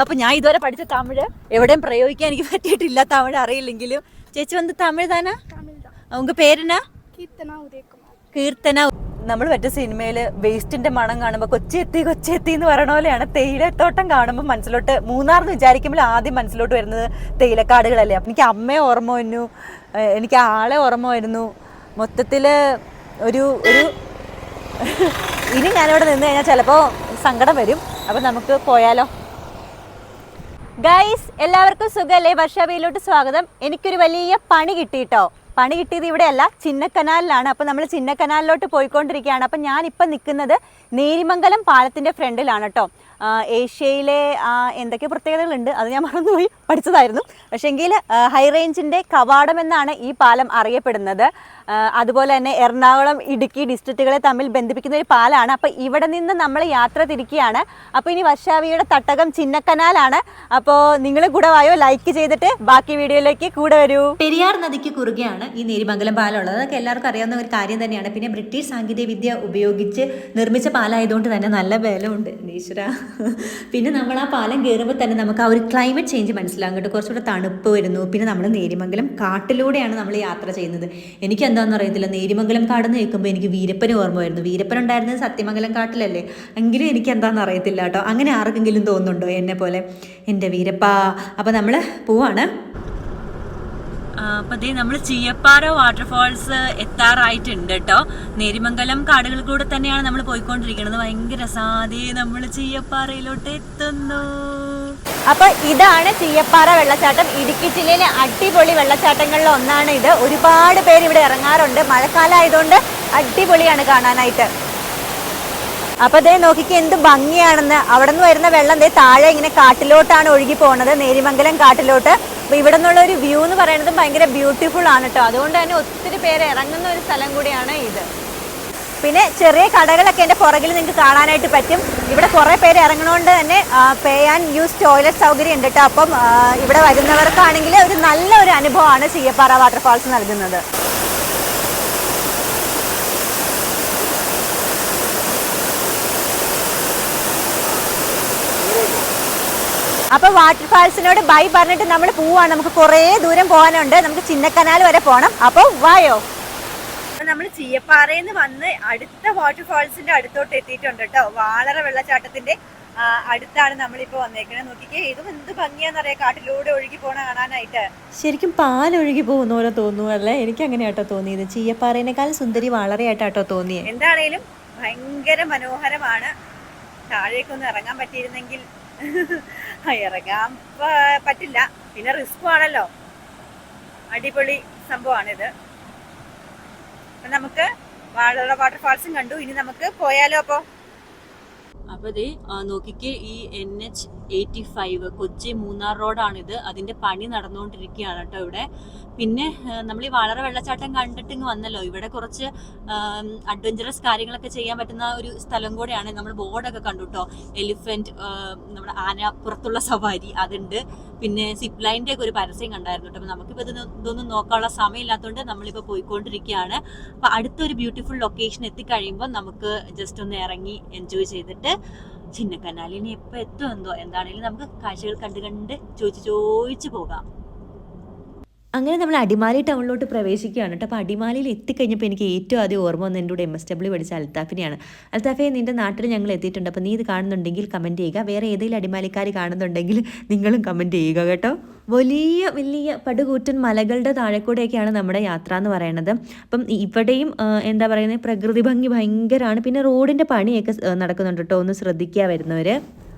അപ്പൊ ഞാൻ ഇതുവരെ പഠിച്ച തമിഴ് എവിടെയും പ്രയോഗിക്കാൻ എനിക്ക് പറ്റിയിട്ടില്ല. തമിഴ് അറിയില്ലെങ്കിലും. ചേച്ചി വന്ന് തമിഴ് താനാ? ഉങ്ക പേരെന്നാ? കീർത്തന. നമ്മൾ മറ്റേ സിനിമയില് വേസ്റ്റിന്റെ മണം കാണുമ്പോ കൊച്ചെത്തി കൊച്ചെത്തി എന്ന് പറയണ പോലെയാണ്. തേയിലത്തോട്ടം കാണുമ്പോൾ മനസ്സിലോട്ട്, മൂന്നാർന്ന് വിചാരിക്കുമ്പോൾ ആദ്യം മനസ്സിലോട്ട് വരുന്നത് തേയിലക്കാടുകളല്ലേ. അപ്പം എനിക്ക് അമ്മയെ ഓർമ്മ വന്നു, എനിക്ക് ആളെ ഓർമ്മ വരുന്നു. മൊത്തത്തില് ഒരു ഇനി ഞാനിവിടെ നിന്ന് കഴിഞ്ഞാൽ ചിലപ്പോൾ സങ്കടം വരും. അപ്പം നമുക്ക് പോയാലോ? ഗൈസ്, എല്ലാവർക്കും സുഖമല്ലേ? വർഷാവയിലോട്ട് സ്വാഗതം. എനിക്കൊരു വലിയ പണി കിട്ടിയിട്ടോ. പണി കിട്ടിയത് ഇവിടെയല്ല, ചിന്നക്കനാലിലാണ്. അപ്പോൾ നമ്മൾ ചിന്നക്കനാലിലോട്ട് പോയിക്കൊണ്ടിരിക്കുകയാണ്. അപ്പം ഞാനിപ്പം നിൽക്കുന്നത് നേരിമംഗലം പാലത്തിൻ്റെ ഫ്രണ്ടിലാണ് കേട്ടോ. ഏഷ്യയിലെ എന്തൊക്കെ പ്രത്യേകതകളുണ്ട് അത് ഞാൻ മറന്നുപോയി, പഠിച്ചതായിരുന്നു. പക്ഷേങ്കിൽ ഹൈ റേഞ്ചിൻ്റെ കവാടം എന്നാണ് ഈ പാലം അറിയപ്പെടുന്നത്. അതുപോലെ തന്നെ എറണാകുളം, ഇടുക്കി ഡിസ്ട്രിക്റ്റുകളെ തമ്മിൽ ബന്ധിപ്പിക്കുന്ന ഒരു പാലമാണ്. അപ്പോൾ ഇവിടെ നിന്ന് നമ്മൾ യാത്ര തിരിക്കുകയാണ്. അപ്പോൾ ഇനി വർഷാവിയുടെ തട്ടകം ചിന്നക്കനാലാണ്. അപ്പോൾ നിങ്ങൾ കൂടെ വായോ, ലൈക്ക് ചെയ്തിട്ട് ബാക്കി വീഡിയോയിലേക്ക് കൂടെ വരൂ. പെരിയാർ നദിക്ക് കുറുകെയാണ് ഈ നേരിമംഗലം പാലം ഉള്ളത്. അതൊക്കെ എല്ലാവർക്കും അറിയാവുന്ന ഒരു കാര്യം തന്നെയാണ്. പിന്നെ ബ്രിട്ടീഷ് സാങ്കേതിക വിദ്യ ഉപയോഗിച്ച് നിർമ്മിച്ച പാലമായതുകൊണ്ട് തന്നെ നല്ല ബലമുണ്ട് ഈശ്വര. പിന്നെ നമ്മൾ ആ പാലം കയറുമ്പോൾ തന്നെ നമുക്ക് ആ ഒരു ക്ലൈമറ്റ് ചേഞ്ച് മനസ്സിലാകും കേട്ടോ. കുറച്ചുകൂടെ തണുപ്പ് വരുന്നു. പിന്നെ നമ്മൾ നേരിമംഗലം കാട്ടിലൂടെയാണ് നമ്മൾ യാത്ര ചെയ്യുന്നത്. എനിക്ക് എന്താണെന്ന് അറിയത്തില്ല, നേരിമംഗലം കാടെന്ന് കേൾക്കുമ്പോൾ എനിക്ക് വീരപ്പന് ഓർമ്മ വരുന്നു. വീരപ്പൻ ഉണ്ടായിരുന്നത് സത്യമംഗലം കാട്ടിലല്ലേ. എങ്കിലും എനിക്ക് എന്താണെന്ന് അറിയത്തില്ല കേട്ടോ. അങ്ങനെ ആർക്കെങ്കിലും തോന്നുന്നുണ്ടോ എന്നെ പോലെ? എൻ്റെ വീരപ്പ. അപ്പോൾ നമ്മൾ പോവാണ്. അപ്പോൾ അതേ നമ്മൾ ചീയപ്പാറ വാട്ടർഫാൾസ് എത്താറായിട്ടുണ്ട് കേട്ടോ. നേരിമംഗലം കാടുകളിൽ കൂടെ തന്നെയാണ് നമ്മൾ പോയിക്കൊണ്ടിരിക്കുന്നത്. ഭയങ്കര രസാതെ നമ്മൾ ചീയപ്പാറയിലോട്ട് എത്തുന്നു. അപ്പൊ ഇതാണ് ചീയപ്പാറ വെള്ളച്ചാട്ടം. ഇടുക്കി ജില്ലയിലെ അടിപൊളി വെള്ളച്ചാട്ടങ്ങളിൽ ഒന്നാണ് ഇത്. ഒരുപാട് പേര് ഇവിടെ ഇറങ്ങാറുണ്ട്. മഴക്കാലം ആയതുകൊണ്ട് അടിപൊളിയാണ് കാണാനായിട്ട്. അപ്പൊ ദേ നോക്കിക്ക് എന്ത് ഭംഗിയാണെന്ന്. അവിടെ നിന്ന് വരുന്ന വെള്ളം ദേ താഴെ ഇങ്ങനെ കാട്ടിലോട്ടാണ് ഒഴുകി പോകുന്നത്, നേരിമംഗലം കാട്ടിലോട്ട്. അപ്പൊ ഇവിടെ നിന്നുള്ള ഒരു വ്യൂ എന്ന് പറയുന്നത് ഭയങ്കര ബ്യൂട്ടിഫുൾ ആണ് കേട്ടോ. അതുകൊണ്ട് തന്നെ ഒത്തിരി പേര് ഇറങ്ങുന്ന ഒരു സ്ഥലം കൂടിയാണ് ഇത്. പിന്നെ ചെറിയ കടകളൊക്കെ എൻ്റെ പുറകിൽ നിങ്ങൾക്ക് കാണാനായിട്ട് പറ്റും. ഇവിടെ കുറേ പേര് ഇറങ്ങുന്നതുകൊണ്ട് തന്നെ പേ ആൻഡ് യൂസ് ടോയ്ലറ്റ് സൗകര്യം ഉണ്ട് കേട്ടോ. അപ്പം ഇവിടെ വരുന്നവർക്കാണെങ്കിൽ ഒരു നല്ല ഒരു അനുഭവമാണ് ചീയപ്പാറ വാട്ടർഫാൾസ് നൽകുന്നത്. അപ്പൊ വാട്ടർഫാൾസിനോട് ബൈ പറഞ്ഞിട്ട് നമ്മൾ പോവാണ്. നമുക്ക് കുറേ ദൂരം പോകാനുണ്ട്. നമുക്ക് ചിന്നക്കനാൽ വരെ പോകണം. അപ്പോൾ വായോ. നമ്മൾ ചീയപ്പാറയിൽ നിന്ന് വന്ന് അടുത്ത വാട്ടർഫാൾസിന്റെ അടുത്തോട്ട് എത്തിയിട്ടുണ്ട് കേട്ടോ. വാളറ വെള്ളച്ചാട്ടത്തിന്റെ അടുത്താണ് നമ്മളിപ്പോ വന്നേക്കണേ. നോക്കിക്കേ, ഇതും എന്ത് ഭംഗിയാന്നറിയാം, കാട്ടിലൂടെ ഒഴുകി പോണ കാണാനായിട്ട്. ശരിക്കും പാലൊഴുകി പോകുന്ന പോലെ തോന്നുന്നു അല്ലേ? എനിക്ക് അങ്ങനെയാട്ടോ തോന്നിയത്. ചീയപ്പാറേനേക്കാൾ സുന്ദരി വാളറയായിട്ടാട്ടോ തോന്നിയത്. എന്താണേലും ഭയങ്കര മനോഹരമാണ്. താഴേക്കൊന്ന് ഇറങ്ങാൻ പറ്റിയിരുന്നെങ്കിൽ. ഇറങ്ങാൻ പറ്റില്ല, പിന്നെ റിസ്ക് ആണല്ലോ. അടിപൊളി സംഭവമാണിത്. നമുക്ക് വാളറ വാട്ടർഫാൾസും കണ്ടു. ഇനി നമുക്ക് പോയാലോ? അപ്പൊ ദേ നോക്കിക്കേ, ഈ NH85 കൊച്ചി മൂന്നാർ റോഡാണിത്. അതിന്റെ പണി നടന്നുകൊണ്ടിരിക്കുകയാണ് കേട്ടോ ഇവിടെ. പിന്നെ നമ്മൾ ഈ വാളറ വെള്ളച്ചാട്ടം കണ്ടിട്ട് ഇങ്ങ് വന്നല്ലോ. ഇവിടെ കുറച്ച് അഡ്വഞ്ചറസ് കാര്യങ്ങളൊക്കെ ചെയ്യാൻ പറ്റുന്ന ഒരു സ്ഥലം കൂടെയാണ്. നമ്മൾ ബോർഡൊക്കെ കണ്ടു കേട്ടോ. എലിഫന്റ്, നമ്മുടെ ആനപ്പുറത്തുള്ള സവാരി അതുണ്ട്. പിന്നെ സിപ്പ് ലൈൻ്റെ ഒക്കെ ഒരു പരസ്യം കണ്ടായിരുന്നു കേട്ടോ. അപ്പോൾ നമുക്കിപ്പോൾ ഇതൊന്നും നോക്കാനുള്ള സമയമില്ലാത്തതുകൊണ്ട് നമ്മളിപ്പോൾ പോയിക്കൊണ്ടിരിക്കുകയാണ്. അപ്പോൾ അടുത്തൊരു ബ്യൂട്ടിഫുൾ ലൊക്കേഷൻ എത്തിക്കഴിയുമ്പോൾ നമുക്ക് ജസ്റ്റ് ഒന്ന് ഇറങ്ങി എൻജോയ് ചെയ്തിട്ട് ചിന്നക്കനാലിനി എപ്പോൾ എത്തുമെന്തോ. എന്താണെങ്കിലും നമുക്ക് കാഴ്ചകൾ കണ്ട് ചോദിച്ച് പോകാം. അങ്ങനെ നമ്മൾ അടിമാലി ടൗണിലോട്ട് പ്രവേശിക്കുകയാണ് കേട്ടോ. അപ്പോൾ അടിമാലിയിൽ എത്തിക്കഴിഞ്ഞപ്പോൾ എനിക്ക് ഏറ്റവും ആദ്യം ഓർമ്മ വന്ന് എൻ്റെ കൂടെ MSW പഠിച്ച അൽത്താഫിനെയാണ്. അൽത്താഫെ, നിൻ്റെ നാട്ടിൽ ഞങ്ങൾ എത്തിയിട്ടുണ്ട്. അപ്പോൾ നീ ഇത് കാണുന്നുണ്ടെങ്കിൽ കമൻറ്റ് ചെയ്യുക. വേറെ ഏതെങ്കിലും അടിമാലിക്കാർ കാണുന്നുണ്ടെങ്കിൽ നിങ്ങളും കമൻറ്റ് ചെയ്യുക കേട്ടോ. വലിയ പടുകൂറ്റൻ മലകളുടെ താഴെക്കൂടെയൊക്കെയാണ് നമ്മുടെ യാത്ര എന്ന് പറയുന്നത്. അപ്പം ഇവിടെയും എന്താ പറയുന്നത്, പ്രകൃതി ഭംഗി ഭയങ്കരമാണ്. പിന്നെ റോഡിൻ്റെ പണിയൊക്കെ നടക്കുന്നുണ്ട് കേട്ടോ. ഒന്ന് ശ്രദ്ധിക്കുക വരുന്നവർ.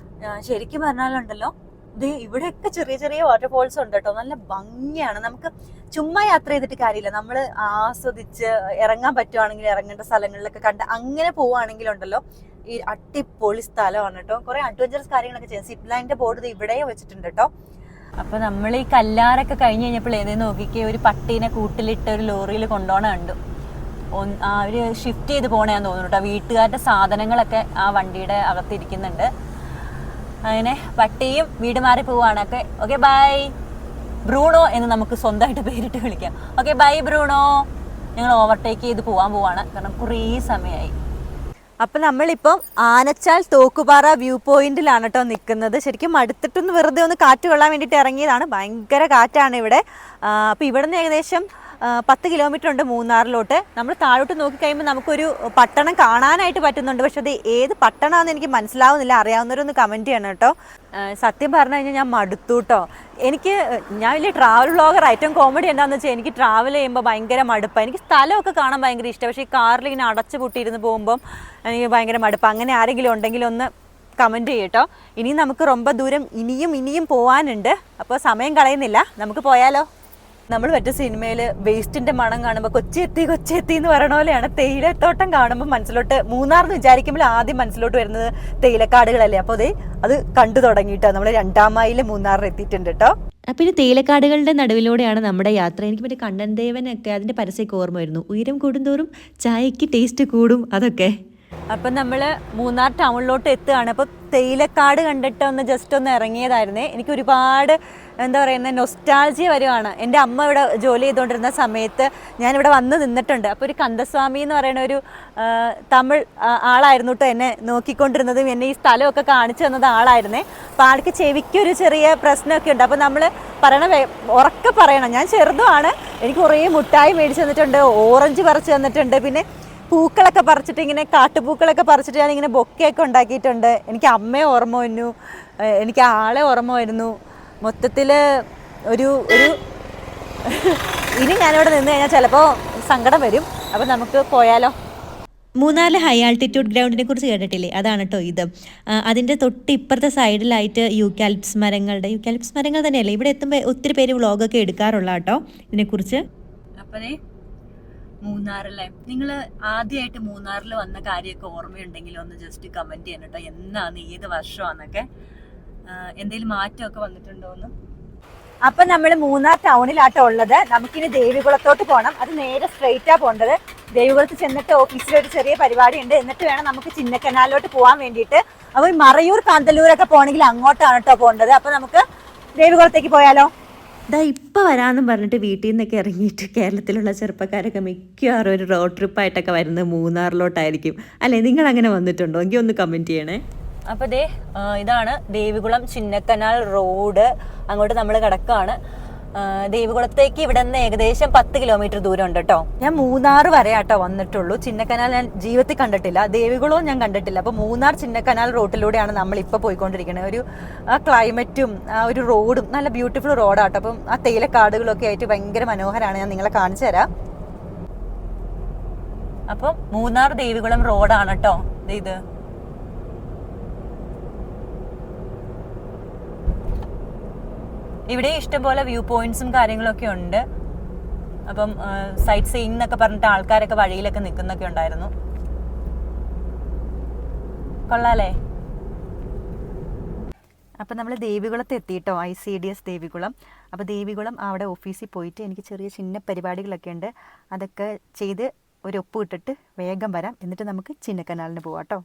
ശരിക്കും പറഞ്ഞാലുണ്ടല്ലോ, ഇത് ഇവിടെയൊക്കെ ചെറിയ ചെറിയ വാട്ടർഫോൾസ് ഉണ്ട് കേട്ടോ. നല്ല ഭംഗിയാണ്. നമുക്ക് ചുമ്മാ യാത്ര ചെയ്തിട്ട് കാര്യമില്ല, നമ്മൾ ആസ്വദിച്ച് ഇറങ്ങാൻ പറ്റുവാണെങ്കിൽ ഇറങ്ങേണ്ട സ്ഥലങ്ങളിലൊക്കെ കണ്ട് അങ്ങനെ പോവുകയാണെങ്കിലുണ്ടല്ലോ ഈ അടിപൊളി സ്ഥലമാണ് കേട്ടോ. കുറെ അഡ്വഞ്ചറസ് കാര്യങ്ങളൊക്കെ ചെയ്യാം. സിപ്പ് ലൈൻ്റെ ബോർഡ് ഇവിടെയും വെച്ചിട്ടുണ്ട് കേട്ടോ. അപ്പൊ നമ്മൾ ഈ കല്ലാറൊക്കെ കഴിഞ്ഞ് കഴിഞ്ഞപ്പോൾ ഏതെങ്കിലും നോക്കിക്കേ, ഒരു പട്ടീനെ കൂട്ടിലിട്ട് ഒരു ലോറിയിൽ കൊണ്ടുപോകണ കണ്ടു. അവര് ഷിഫ്റ്റ് ചെയ്ത് പോണേന്ന് തോന്നുന്നു കേട്ടോ. വീട്ടുകാരുടെ സാധനങ്ങളൊക്കെ ആ വണ്ടിയുടെ അകത്തിരിക്കുന്നുണ്ട്. അങ്ങനെ പട്ടിയും വീട് മാറി പോവാണൊക്കെ. ഓക്കെ ബൈ ബ്രൂണോ എന്ന് നമുക്ക് സ്വന്തമായിട്ട് പേരിട്ട് വിളിക്കാം. Okay bye Bruno. ഞങ്ങൾ ഓവർടേക്ക് ചെയ്ത് പോവാണ്, കാരണം കുറേ സമയമായി. അപ്പം നമ്മളിപ്പം ആനച്ചാൽ തോക്കുപാറ വ്യൂ പോയിന്റിലാണ് കേട്ടോ നിൽക്കുന്നത്. ശരിക്കും മടുത്തിട്ടൊന്ന് വെറുതെ ഒന്ന് കാറ്റ് കൊള്ളാൻ വേണ്ടിയിട്ട് ഇറങ്ങിയതാണ്. ഭയങ്കര കാറ്റാണ് ഇവിടെ. അപ്പോൾ ഇവിടെ നിന്ന് ഏകദേശം 10 കിലോമീറ്റർ ഉണ്ട് മൂന്നാറിലോട്ട്. നമ്മൾ താഴോട്ട് നോക്കിക്കഴിയുമ്പോൾ നമുക്കൊരു പട്ടണം കാണാനായിട്ട് പറ്റുന്നുണ്ട്. പക്ഷെ അത് ഏത് പട്ടണമാണെന്ന് എനിക്ക് മനസ്സിലാവുന്നില്ല. അറിയാവുന്നവരൊന്ന് കമൻറ്റ് ചെയ്യണം കേട്ടോ. സത്യം പറഞ്ഞു കഴിഞ്ഞാൽ ഞാൻ മടുത്തു കേട്ടോ. ഞാൻ വലിയ ട്രാവൽ വ്ളോഗർ. ഏറ്റവും കോമഡി എന്താണെന്ന് വെച്ചാൽ എനിക്ക് ട്രാവൽ ചെയ്യുമ്പോൾ ഭയങ്കര മടുപ്പാണ്. എനിക്ക് സ്ഥലമൊക്കെ കാണാൻ ഭയങ്കര ഇഷ്ടം. പക്ഷേ ഈ കാറിൽ ഇങ്ങനെ അടച്ചു പൂട്ടിയിരുന്ന് പോകുമ്പം എനിക്ക് ഭയങ്കര മടുപ്പാണ്. അങ്ങനെ ആരെങ്കിലും ഉണ്ടെങ്കിൽ ഒന്ന് കമൻറ്റ് ചെയ്യട്ടോ. ഇനിയും നമുക്ക് ரொம்ப ദൂരം ഇനിയും പോകാനുണ്ട്. അപ്പോൾ സമയം കളയുന്നില്ല, നമുക്ക് പോയാലോ. നമ്മൾ മറ്റേ സിനിമയിൽ വേസ്റ്റിൻ്റെ മണം കാണുമ്പോൾ കൊച്ചി എത്തി എന്ന് പറയണ പോലെയാണ്. തേയിലത്തോട്ടം കാണുമ്പോൾ മനസ്സിലോട്ട് മൂന്നാർന്ന് വിചാരിക്കുമ്പോൾ ആദ്യം മനസ്സിലോട്ട് വരുന്നത് തേയിലക്കാടുകളല്ലേ. അപ്പോൾ അത് കണ്ടു തുടങ്ങിയിട്ടോ. നമ്മൾ 2-ാം മൈൽ മൂന്നാറിൽ എത്തിയിട്ടുണ്ട് കേട്ടോ. അപ്പം ഇനി തേയിലക്കാടുകളുടെ നടുവിലൂടെയാണ് നമ്മുടെ യാത്ര. എനിക്ക് മറ്റേ കണ്ണൻ ദേവനൊക്കെ അതിൻ്റെ പരസ്യമൊക്കെ ഓർമ്മ വരുന്നു. ഉയരം കൂടുന്തോറും ചായക്ക് ടേസ്റ്റ് കൂടും അതൊക്കെ. അപ്പം നമ്മൾ മൂന്നാർ ടൗണിലോട്ട് എത്തുകയാണ്. അപ്പോൾ തേയിലക്കാട് കണ്ടിട്ട് ജസ്റ്റ് ഒന്ന് ഇറങ്ങിയതായിരുന്നേ. എനിക്ക് ഒരുപാട് എന്താ പറയുന്നത് നൊസ്റ്റാൾജിയ വരുവാണ്. എൻ്റെ അമ്മ ഇവിടെ ജോലി ചെയ്തുകൊണ്ടിരുന്ന സമയത്ത് ഞാനിവിടെ വന്ന് നിന്നിട്ടുണ്ട്. അപ്പോൾ ഒരു കന്ദസ്വാമി എന്ന് പറയുന്ന ഒരു തമിഴ് ആളായിരുന്നു കേട്ടോ എന്നെ നോക്കിക്കൊണ്ടിരുന്നതും എന്നെ ഈ സ്ഥലമൊക്കെ കാണിച്ചു തന്നത് ആളായിരുന്നേ. അപ്പോൾ ആൾക്ക് ചെവിക്കൊരു ചെറിയ പ്രശ്നമൊക്കെ ഉണ്ട്. അപ്പോൾ നമ്മൾ ഉറക്കെ പറയണം. ഞാൻ ചെറുതുമാണ്. എനിക്ക് കുറേ മുട്ടായി മേടിച്ച് തന്നിട്ടുണ്ട്, ഓറഞ്ച് പറിച്ച് തന്നിട്ടുണ്ട്, പിന്നെ പൂക്കളൊക്കെ പറിച്ചിട്ട് ഇങ്ങനെ കാട്ടുപൂക്കളൊക്കെ പറിച്ചിട്ട് ഞാനിങ്ങനെ ബൊക്കെയൊക്കെ ഉണ്ടാക്കിയിട്ടുണ്ട്. എനിക്ക് അമ്മയെ ഓർമ്മ വന്നു, എനിക്ക് ആളെ ഓർമ്മ വരുന്നു. മൊത്തത്തിൽ ഒരു ഇനി ഞാനിവിടെ നിന്ന് കഴിഞ്ഞാൽ ചിലപ്പോൾ സങ്കടം വരും. അപ്പോൾ നമുക്ക് പോയാലോ. മൂന്നാറിലെ ഹൈ ആൾട്ടിറ്റ്യൂഡ് ഗ്രൗണ്ടിനെ കുറിച്ച് കേട്ടിട്ടില്ലേ? അതാണ് കേട്ടോ ഇത്. അതിൻ്റെ തൊട്ട് ഇപ്പുറത്തെ സൈഡിലായിട്ട് യൂക്കാലിപ്സ് മരങ്ങൾ തന്നെയല്ലേ. ഇവിടെ എത്തുമ്പോൾ ഒത്തിരി പേര് വ്ളോഗൊക്കെ എടുക്കാറുള്ള കേട്ടോ ഇതിനെക്കുറിച്ച്. അപ്പേ മൂന്നാറിലെ നിങ്ങൾ ആദ്യമായിട്ട് മൂന്നാറിൽ വന്ന കാര്യമൊക്കെ ഓർമ്മയുണ്ടെങ്കിൽ ഒന്ന് ജസ്റ്റ് കമൻറ്റ് ചെയ്യണം കേട്ടോ. എന്നാണ് ഏത് വർഷമാണെന്നൊക്കെ, എന്തെങ്കിലും മാറ്റമൊക്കെ വന്നിട്ടുണ്ടോയെന്ന്. അപ്പം നമ്മൾ മൂന്നാർ ടൗണിലാട്ടോ ഉള്ളത്. നമുക്കിനി ദേവികുളത്തോട്ട് പോകണം. അത് നേരെ സ്ട്രെയിറ്റാണ് പോകേണ്ടത്. ദേവികുളത്ത് ചെന്നിട്ട് ഓഫീസിലൊരു ചെറിയ പരിപാടി ഉണ്ട്. എന്നിട്ട് വേണം നമുക്ക് ചിന്നക്കനാലിലോട്ട് പോകാൻ വേണ്ടിയിട്ട്. അപ്പോൾ ഈ മറയൂർ കാന്തല്ലൂരൊക്കെ പോകണമെങ്കിൽ അങ്ങോട്ടാണ് കേട്ടോ പോകേണ്ടത്. അപ്പോൾ നമുക്ക് ദേവികുളത്തേക്ക് പോയാലോ. ഇപ്പം വരാമെന്നും പറഞ്ഞിട്ട് വീട്ടിൽ നിന്നൊക്കെ ഇറങ്ങിയിട്ട് കേരളത്തിലുള്ള ചെറുപ്പക്കാരൊക്കെ മിക്കവാറും ഒരു റോഡ് ട്രിപ്പായിട്ടൊക്കെ വരുന്നത് മൂന്നാറിലോട്ടായിരിക്കും അല്ലേ? നിങ്ങൾ അങ്ങനെ വന്നിട്ടുണ്ടോ? എങ്കിൽ ഒന്ന് കമൻറ്റ് ചെയ്യണേ. അപ്പോൾ ഇതാണ് ദേവികുളം ചിന്നക്കനാൽ റോഡ്. അങ്ങോട്ട് നമ്മൾ കിടക്കുകയാണ്. ദേവികുളത്തേക്ക് ഇവിടെ നിന്ന് ഏകദേശം 10 കിലോമീറ്റർ ദൂരം ഉണ്ട് കേട്ടോ. ഞാൻ മൂന്നാർ വരെ ആട്ടോ വന്നിട്ടുള്ളൂ. ചിന്നക്കനാൽ ഞാൻ ജീവിതത്തിൽ കണ്ടിട്ടില്ല, ദേവികുളവും ഞാൻ കണ്ടിട്ടില്ല. അപ്പോൾ മൂന്നാർ ചിന്നക്കനാൽ റോഡിലൂടെയാണ് നമ്മളിപ്പോൾ പോയിക്കൊണ്ടിരിക്കുന്നത്. ഒരു ആ ക്ലൈമറ്റും ആ ഒരു റോഡും നല്ല ബ്യൂട്ടിഫുൾ റോഡാട്ടോ. അപ്പം ആ തേയിലക്കാടുകളൊക്കെ ആയിട്ട് ഭയങ്കര മനോഹരമാണ്. ഞാൻ നിങ്ങളെ കാണിച്ചു തരാം. അപ്പം മൂന്നാർ ദേവികുളം റോഡാണ് കേട്ടോ ഇത്. ഇവിടെ ഇഷ്ടംപോലെ വ്യൂ പോയിന്റ്സും കാര്യങ്ങളൊക്കെ ഉണ്ട്. അപ്പം സൈറ്റ് സീയിങ് എന്നൊക്കെ പറഞ്ഞിട്ട് ആൾക്കാരൊക്കെ വഴിയിലൊക്കെ നിൽക്കുന്നൊക്കെ ഉണ്ടായിരുന്നു. കൊള്ളാലേ. അപ്പം നമ്മൾ ദേവികുളത്ത് എത്തിയിട്ടോ, ICDS ദേവികുളം. അപ്പോൾ ദേവികുളം അവിടെ ഓഫീസിൽ പോയിട്ട് എനിക്ക് ചെറിയ ചിന്ന പരിപാടികളൊക്കെ ഉണ്ട്. അതൊക്കെ ചെയ്ത് ഒരു ഒപ്പ് ഇട്ടിട്ട് വേഗം വരാം. എന്നിട്ട് നമുക്ക് ചിന്നക്കനാലിന് പോവാം കേട്ടോ.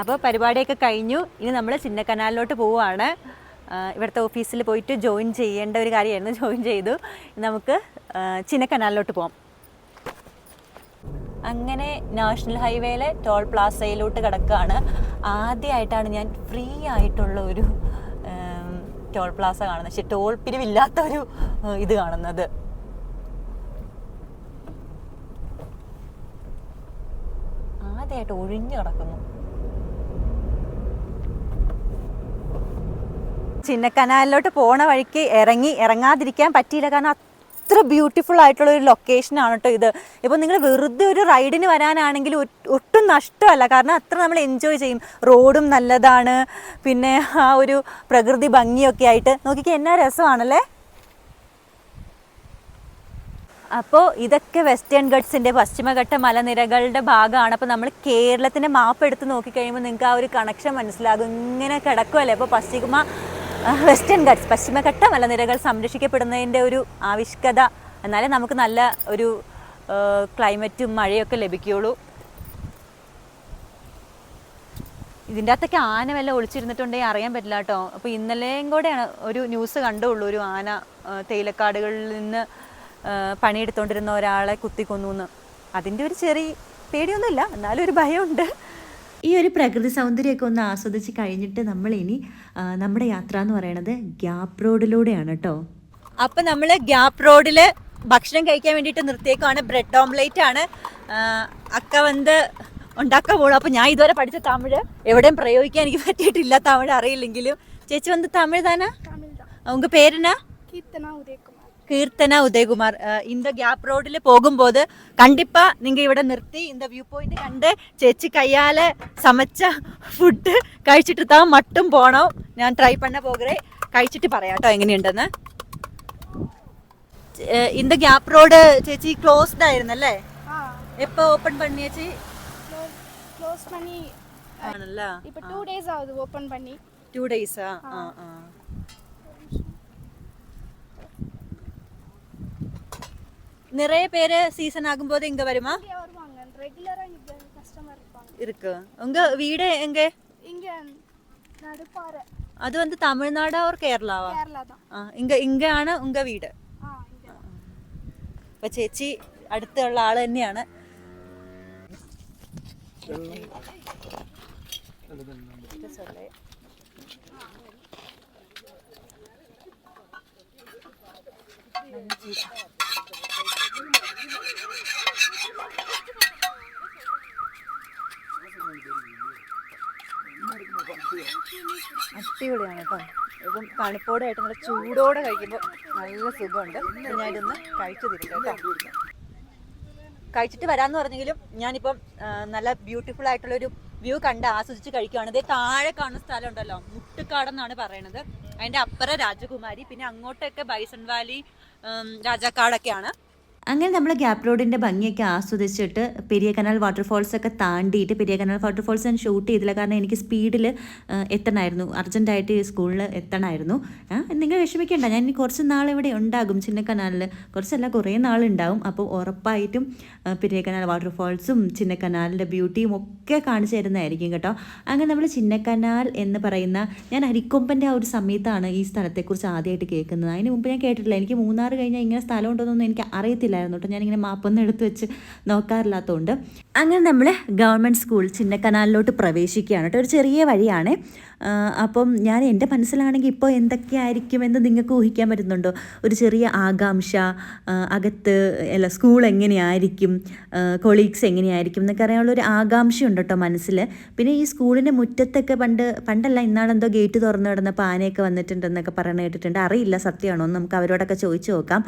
അപ്പോൾ പരിപാടിയൊക്കെ കഴിഞ്ഞു. ഇനി നമ്മൾ ചിന്നക്കനാലിലോട്ട് പോവുകയാണ്. ഇവിടുത്തെ ഓഫീസിൽ പോയിട്ട് ജോയിൻ ചെയ്യേണ്ട ഒരു കാര്യമായിരുന്നു. ജോയിൻ ചെയ്തു. നമുക്ക് ചിന്നക്കനാലിലോട്ട് പോകാം. അങ്ങനെ നാഷണൽ ഹൈവേയിലെ ടോൾ പ്ലാസയിലോട്ട് കിടക്കുകയാണ്. ആദ്യമായിട്ടാണ് ഞാൻ ഫ്രീ ആയിട്ടുള്ള ഒരു ടോൾ പ്ലാസ കാണുന്നത്. പക്ഷേ ടോൾ പിരിവില്ലാത്ത ഒരു ഇത് കാണുന്നത്. ആദ്യമായിട്ട് ഒഴിഞ്ഞു കിടക്കുന്നു. ചിന്നക്കനാലിലോട്ട് പോണ വഴിക്ക് ഇറങ്ങാതിരിക്കാൻ പറ്റിയില്ല. കാരണം അത്ര ബ്യൂട്ടിഫുൾ ആയിട്ടുള്ള ഒരു ലൊക്കേഷനാണ് കേട്ടോ ഇത്. ഇപ്പോൾ നിങ്ങൾ വെറുതെ ഒരു റൈഡിന് വരാനാണെങ്കിൽ ഒട്ടും നഷ്ടമല്ല. കാരണം അത്ര നമ്മൾ എൻജോയ് ചെയ്യും. റോഡും നല്ലതാണ്, പിന്നെ ആ ഒരു പ്രകൃതി ഭംഗിയൊക്കെ ആയിട്ട് നോക്കിക്കേ, എന്നാ രസമാണല്ലേ. അപ്പോൾ ഇതൊക്കെ വെസ്റ്റേൺ ഗട്ട്സിൻ്റെ പശ്ചിമഘട്ട മലനിരകളുടെ ഭാഗമാണ്. അപ്പോൾ നമ്മൾ കേരളത്തിൻ്റെ മാപ്പ് എടുത്ത് നോക്കിക്കഴിയുമ്പോൾ നിങ്ങൾക്ക് ആ ഒരു കണക്ഷൻ മനസ്സിലാകും. ഇങ്ങനെ കിടക്കുമല്ലേ. അപ്പോൾ വെസ്റ്റേൺ ഗട്ട്സ് പശ്ചിമഘട്ട മലനിരകൾ സംരക്ഷിക്കപ്പെടുന്നതിൻ്റെ ഒരു ആവശ്യകത. എന്നാലേ നമുക്ക് നല്ല ഒരു ക്ലൈമറ്റും മഴയൊക്കെ ലഭിക്കുകയുള്ളൂ. ഇതിൻ്റെ അകത്തൊക്കെ ആന വല്ല ഒളിച്ചിരുന്നിട്ടുണ്ടെങ്കിൽ അറിയാൻ പറ്റില്ല കേട്ടോ. അപ്പോൾ ഇന്നലെയും കൂടെയാണ് ഒരു ന്യൂസ് കണ്ടുള്ളൂ, ഒരു ആന തേയിലക്കാടുകളിൽ നിന്ന് പണിയെടുത്തോണ്ടിരുന്ന ഒരാളെ കുത്തിക്കൊന്നു എന്ന്. അതിൻ്റെ ഒരു ചെറിയ പേടിയൊന്നുമില്ല, എന്നാലും ഒരു ഭയമുണ്ട്. ഈ ഒരു പ്രകൃതി സൗന്ദര്യമൊക്കെ ഒന്ന് ആസ്വദിച്ച് കഴിഞ്ഞിട്ട് നമ്മളിനി നമ്മുടെ യാത്ര എന്ന് പറയുന്നത് ഗ്യാപ്പ് റോഡിലൂടെയാണ് കേട്ടോ. അപ്പം നമ്മൾ ഗ്യാപ്പ് റോഡിൽ ഭക്ഷണം കഴിക്കാൻ വേണ്ടിയിട്ട് നിർത്തിയേക്കാണ്. ബ്രെഡ് ഓംലേറ്റ് ആണ് അക്ക വന്ന് ഉണ്ടാക്കാൻ പോകും. അപ്പം ഞാൻ ഇതുവരെ പഠിച്ച തമിഴ് എവിടെയും പ്രയോഗിക്കാൻ എനിക്ക് പറ്റിയിട്ടില്ല, തമിഴ് അറിയില്ലെങ്കിലും. ചേച്ചി വന്ന് തമിഴ് താനാ? ഉங்க பேர் என்ன? கீர்த்தனா உதயகுமார். இந்த கேப் ரோடில் போகும்போது கண்டிப்பா நீங்க ഇവിടെ നിർത്തി இந்த വ്യൂ പോയിന്റ് കണ്ട് ചേച്ചി കയ്യാല സമച്ച ഫുഡ് കഴിച്ചിട്ട് താ മട്ടും പോണം. ഞാൻ ട്രൈ பண்ண പോകറേ, കഴിച്ചിട്ട് പറയാട്ടോ എങ്ങനെയുണ്ടെന്ന്. இந்த கேப் ரோடு ചേച്ചി ക്ലോസ്ഡ് ആയിരുന്നല്ലേ? എപ്പോ ഓപ്പൺ பண்ணியாச்சு? க்ளோஸ் பண்ணி ആണല്ലോ. இப்போ 2 days ஆகுது ஓபன் பண்ணி. 2 days நிறைய பேர் சீசன் ஆகும்போது இங்க வருமா? இங்க வருவாங்க, ரெகுலரா இங்க கஸ்டமர் இருப்பாங்க. இருக்கு. உங்க வீடு எங்க? இங்க நடுப்பாறை. அது வந்து தமிழ்நாடா or കേരളാവാ? കേരള தான். ഇങ്ങാണ് ഉങ്ക വീട്. ഇங்க. അപ്പൊ ചേച്ചി അടുത്തുള്ള ആള് തന്നെയാണ്. അടിപൊളിയാണ് കേട്ടോ. ഇപ്പം തണുപ്പോടെ ആയിട്ട് നല്ല ചൂടോടെ കഴിക്കുമ്പോൾ നല്ല സുഖമുണ്ട്. ഞാൻ ഇതൊന്ന് കഴിച്ചു തിരിക്കാം കേട്ടോ. കഴിച്ചിട്ട് വരാമെന്ന് പറഞ്ഞെങ്കിലും ഞാനിപ്പം നല്ല ബ്യൂട്ടിഫുൾ ആയിട്ടുള്ളൊരു വ്യൂ കണ്ട് ആസ്വദിച്ച് കഴിക്കുകയാണ്. ഇതേ താഴെ കാണുന്ന സ്ഥലം ഉണ്ടല്ലോ, മുട്ടുകാടെന്നാണ് പറയണത്. അതിൻ്റെ അപ്പുറം രാജകുമാരി, പിന്നെ അങ്ങോട്ടൊക്കെ ബൈസൺ വാലി, രാജാക്കാടൊക്കെയാണ്. അങ്ങനെ നമ്മൾ ഗ്യാപ്പ് റോഡിൻ്റെ ഭംഗിയൊക്കെ ആസ്വദിച്ചിട്ട് പെരിയ കനാൽ വാട്ടർഫോൾസൊക്കെ താണ്ടിയിട്ട്, പെരിയ കനാൽ വാട്ടർഫോൾസ് ഞാൻ ഷൂട്ട് ചെയ്തില്ല കാരണം എനിക്ക് സ്പീഡിൽ എത്തണമായിരുന്നു, അർജൻറ്റായിട്ട് സ്കൂളിൽ എത്തണമായിരുന്നു. നിങ്ങൾ വിഷമിക്കേണ്ട, ഞാൻ ഇനി കുറച്ച് നാൾ ഇവിടെ ഉണ്ടാകും ചിന്നക്കനാലിൽ, കുറച്ചല്ല കുറേ നാളുണ്ടാവും. അപ്പോൾ ഉറപ്പായിട്ടും പെരിയ കനാൽ വാട്ടർഫോൾസും ചിന്നക്കനാലിൻ്റെ ബ്യൂട്ടിയും ഒക്കെ കാണിച്ചു തരുന്നതായിരിക്കും കേട്ടോ. അങ്ങനെ നമ്മൾ ചിന്നക്കനാൽ എന്ന് പറയുന്ന, ഞാൻ അരിക്കൊമ്പൻ്റെ ആ ഒരു സമയത്താണ് ഈ സ്ഥലത്തെക്കുറിച്ച് ആദ്യമായിട്ട് കേൾക്കുന്നത്. അതിന് മുമ്പ് ഞാൻ കേട്ടിട്ടില്ല. എനിക്ക് മൂന്നാർ കഴിഞ്ഞാൽ ഇങ്ങനെ സ്ഥലം ഉണ്ടോയെന്നൊന്നും എനിക്ക് അറിയത്തില്ല കേട്ടോ. ഞാനിങ്ങനെ മാപ്പൊന്നും എടുത്ത് വെച്ച് നോക്കാറില്ലാത്തതുകൊണ്ട്. അങ്ങനെ നമ്മൾ ഗവൺമെൻറ് സ്കൂൾ ചിന്നക്കനാലിലോട്ട് പ്രവേശിക്കുകയാണ് കേട്ടോ. ഒരു ചെറിയ വഴിയാണ്. അപ്പം ഞാൻ എൻ്റെ മനസ്സിലാണെങ്കിൽ ഇപ്പോൾ എന്തൊക്കെയായിരിക്കുമെന്ന് നിങ്ങൾക്ക് ഊഹിക്കാൻ പറ്റുന്നുണ്ടോ? ഒരു ചെറിയ ആകാംക്ഷ, അകത്ത് അല്ല സ്കൂൾ എങ്ങനെയായിരിക്കും, കൊളീഗ്സ് എങ്ങനെയായിരിക്കും എന്നൊക്കെ അറിയാനുള്ളൊരു ആകാംക്ഷയുണ്ട് കേട്ടോ മനസ്സിൽ. പിന്നെ ഈ സ്കൂളിൻ്റെ മുറ്റത്തൊക്കെ പണ്ടല്ല ഇന്നാളെന്തോ ഗേറ്റ് തുറന്നു കിടന്നപ്പോൾ ആനയൊക്കെ വന്നിട്ടുണ്ടെന്നൊക്കെ പറഞ്ഞു കേട്ടിട്ടുണ്ട്. അറിയില്ല സത്യമാണോ, നമുക്ക് അവരോടൊക്കെ ചോദിച്ചു നോക്കാം.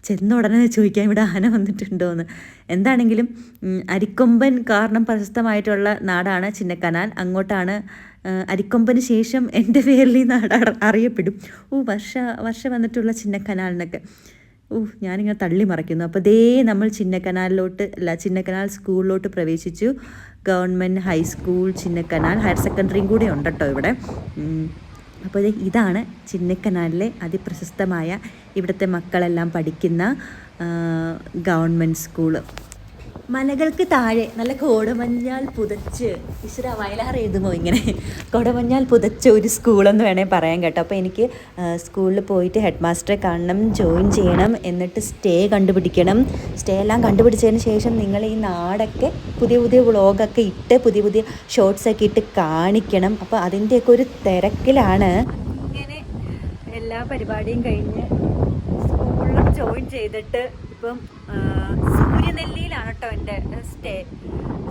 ചെന്ന ഉടനെ ചോദിക്കാൻ ഇവിടെ ആന വന്നിട്ടുണ്ടോ എന്ന്. എന്താണെങ്കിലും അരിക്കൊമ്പൻ കാരണം പ്രശസ്തമായിട്ടുള്ള നാടാണ് ചിന്നക്കനാൽ. അങ്ങോട്ടാണ് അരിക്കൊമ്പന് ശേഷം എൻ്റെ പേരിൽ ഈ നാട് അറിയപ്പെടും. വർഷ വന്നിട്ടുള്ള ചിന്നക്കനാലിനൊക്കെ ഞാനിങ്ങനെ തള്ളി മറിക്കുന്നു. അപ്പോൾ ദേ നമ്മൾ ചിന്നക്കനാൽ സ്കൂളിലോട്ട് പ്രവേശിച്ചു. ഗവൺമെൻറ് ഹൈസ്കൂൾ ചിന്നക്കനാൽ, ഹയർ സെക്കൻഡറിയും കൂടെ ഉണ്ട് കേട്ടോ ഇവിടെ. അപ്പോൾ ഇതാണ് ചിന്നക്കനാലിലെ അതിപ്രശസ്തമായ ഇവിടുത്തെ മക്കളെല്ലാം പഠിക്കുന്ന ഗവൺമെൻറ് സ്കൂള്. മലകൾക്ക് താഴെ നല്ല കോടമഞ്ഞാൽ പുതച്ച്, ഈശ്വര വയലാർ എഴുതുമോ ഇങ്ങനെ, കോടമഞ്ഞാൽ പുതച്ച ഒരു സ്കൂളെന്ന് വേണമെങ്കിൽ പറയാൻ കേട്ടോ. അപ്പോൾ എനിക്ക് സ്കൂളിൽ പോയിട്ട് ഹെഡ് മാസ്റ്ററെ കാണണം, ജോയിൻ ചെയ്യണം, എന്നിട്ട് സ്റ്റേ കണ്ടുപിടിക്കണം. സ്റ്റേ എല്ലാം കണ്ടുപിടിച്ചതിന് ശേഷം നിങ്ങൾ ഈ നാടൊക്കെ പുതിയ വ്ളോഗൊക്കെ ഇട്ട് പുതിയ ഷോർട്സൊക്കെ ഇട്ട് കാണിക്കണം. അപ്പോൾ അതിൻ്റെയൊക്കെ ഒരു തിരക്കിലാണ്. ഇങ്ങനെ എല്ലാ പരിപാടിയും കഴിഞ്ഞ് സ്കൂളിൽ ജോയിൻ ചെയ്തിട്ട് ഇപ്പം സൂര്യനെല്ലിയിലാണ് കേട്ടോ എൻ്റെ സ്റ്റേ.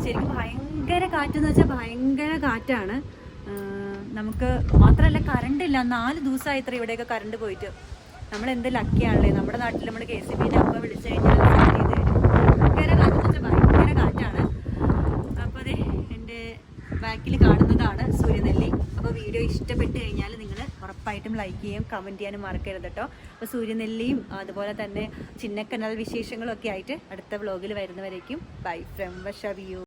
ശരിക്കും ഭയങ്കര കാറ്റെന്ന് വെച്ചാൽ ഭയങ്കര കാറ്റാണ്. നമുക്ക് മാത്രമല്ല കറണ്ട് ഇല്ല. 4 ദിവസമായി ഇത്ര ഇവിടെയൊക്കെ കറണ്ട് പോയിട്ട്. നമ്മളെന്ത് ലക്കിയാണല്ലേ, നമ്മുടെ നാട്ടിൽ നമ്മൾ KCBൻ്റെ അമ്മ വിളിച്ചു കഴിഞ്ഞാൽ ഭയങ്കര കാറ്റെന്ന് വെച്ചാൽ ഭയങ്കര കാറ്റാണ്. അപ്പോൾ അതെ എൻ്റെ ബാക്കിൽ കാണുന്നതാണ് സൂര്യനെല്ലി. അപ്പോൾ വീഡിയോ ഇഷ്ടപ്പെട്ട് കഴിഞ്ഞാൽ നിങ്ങൾ ഉറപ്പായിട്ടും ലൈക്ക് ചെയ്യും, കമൻറ്റ് ചെയ്യാനും മറക്കരുത് കേട്ടോ. അപ്പോൾ സൂര്യനെല്ലിയും അതുപോലെ തന്നെ ചിന്നക്കനാൽ വിശേഷങ്ങളൊക്കെ ആയിട്ട് അടുത്ത വ്ളോഗിൽ വരുന്നവരേക്കും ബൈ ഫ്രം വർഷ വ്യൂ.